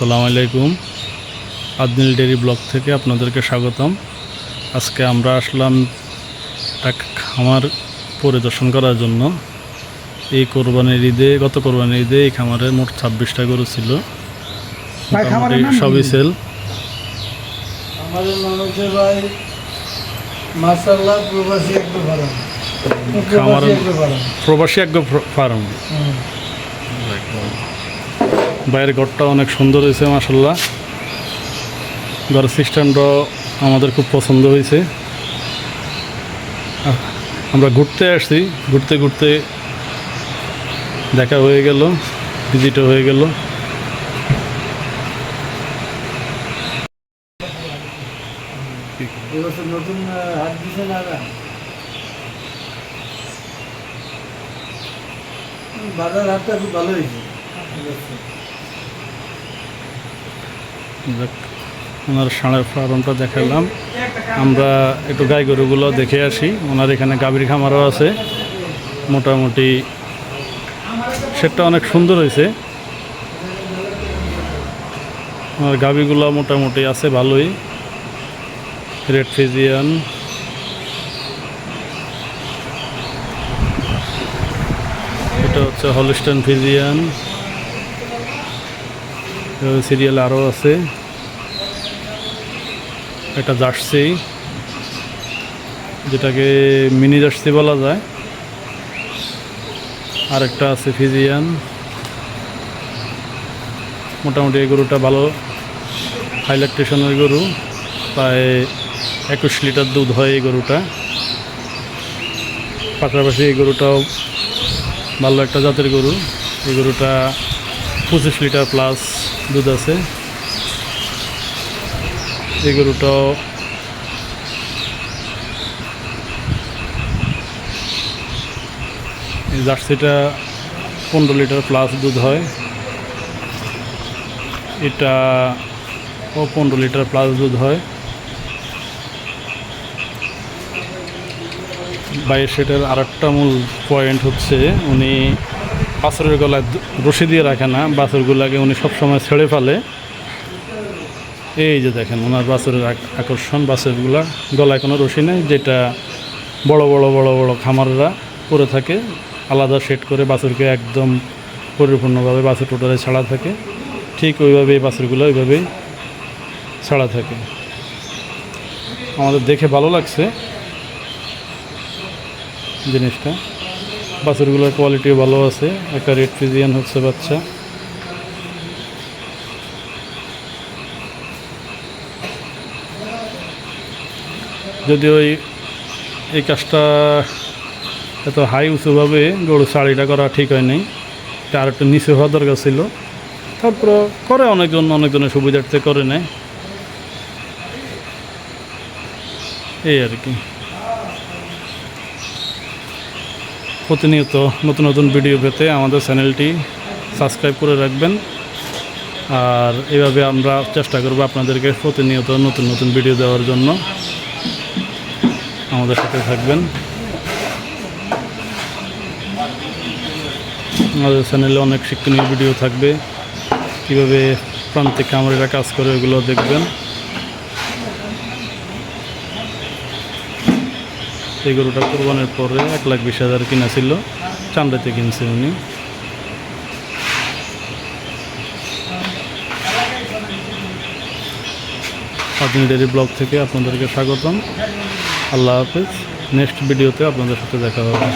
আসসালামু আলাইকুম। আদনিল dairy blog থেকে আপনাদেরকে স্বাগতম। আজকে আমরা আসলাম একটা খামার পরিদর্শন করার জন্য। এই গত কোরবানির ঈদে এই খামারে মোট 26টা গরু ছিল, মোটামুটি সবই সেল। আমাদের নাম হচ্ছে ভাই মাশাআল্লাহ প্রবাসী এগ্রো ফার্ম। খামার প্রবাসী এগ্রো ফার্ম। বাইরের ঘরটা অনেক সুন্দর হয়েছে মাশাআল্লাহ। ঘরের সিস্টেমটাও আমাদের খুব পছন্দ হয়েছে। আমরা ঘুরতে আসছি, ঘুরতে ঘুরতে দেখা হয়ে গেল, ভিজিটও হয়ে গেল। এবছর নতুন হাট দিছে না, বাজার হাটটা খুব ভালো হয়েছে। ওনার ষাঁড়ের ফার্মটা দেখালাম। আমরা একটু গাই গরুগুলো দেখে আসি। ওনার এখানে গাভীর খামারও আছে, মোটামুটি সেটটা অনেক সুন্দর হয়েছে। ওনার গাভীগুলো মোটামুটি আছে ভালোই। রেড ফিজিয়ান, এটা হচ্ছে হলস্টাইন ফিজিয়ান, সিরিয়াল আরও আছে। এটা জার্সি, যেটাকে মিনি জার্সি বলা যায়। আরেকটা আছে ফিজিয়ান। মোটামুটি এই গরুটা ভালো হাই ল্যাকটেশনের গরু, প্রায় 21 লিটার দুধ হয় এই গরুটা। পাশাপাশি এই গরুটাও ভালো একটা জাতের গরু। এই গরুটা 25 লিটার প্লাস দুধ আছে। এই গরুটাও এই জার্সিটা 15 লিটার প্লাস দুধ হয়। এটা ও 15 লিটার প্লাস দুধ হয়। 22 লিটার। আর একটা মূল পয়েন্ট হচ্ছে উনি বাছুরের গলায় রশি দিয়ে রাখে না, বাছুরগুলাকে উনি সবসময় ছেড়ে ফেলে। এই যে দেখেন ওনার বাছুরের আকর্ষণ, বাছুরগুলা গলায় কোনো রশি নেই, যেটা বড় বড় বড় বড় খামাররা করে থাকে। আলাদা সেট করে বাছুরকে একদম পরিপূর্ণভাবে বাছুর টোটালে ছাড়া থাকে। ঠিক ওইভাবে এই বাছুরগুলো ওইভাবেই ছাড়া থাকে। আমাদের দেখে ভালো লাগছে জিনিসটা। বাছুরগুলোর কোয়ালিটিও ভালো আছে। একটা রেড ফিজিয়ান হচ্ছে বাচ্চা। যদিও এই কাজটা এত হাই উঁচুভাবে গরু শাড়িটা করা ঠিক হয় নাই, এটা আর একটু নিচে হওয়া দরকার ছিল। তারপর করে অনেকজনের সুবিধার্থে করে নেয়, এই আর কি। প্রতিনিয়ত নতুন নতুন ভিডিও পেতে আমাদের চ্যানেলটি সাবস্ক্রাইব করে রাখবেন। আর এভাবে আমরা চেষ্টা করব আপনাদেরকে প্রতিনিয়ত নতুন নতুন ভিডিও দেওয়ার জন্য। আমাদের সাথে থাকবেন। আমাদের চ্যানেলে অনেক শিক্ষণীয় ভিডিও থাকবে, কীভাবে প্রান্তিক খামারিরা কাজ করে ওগুলো দেখবেন। এই গরুটা কোরবানির পরে 1,20,000 কিনা ছিল, চান্দাতে কিনছে উনি। আদনিল ডেইরি ব্লগ থেকে আপনাদেরকে স্বাগতম। আল্লাহ হাফেজ। নেক্সট ভিডিওতে আপনাদের সাথে দেখা হবে।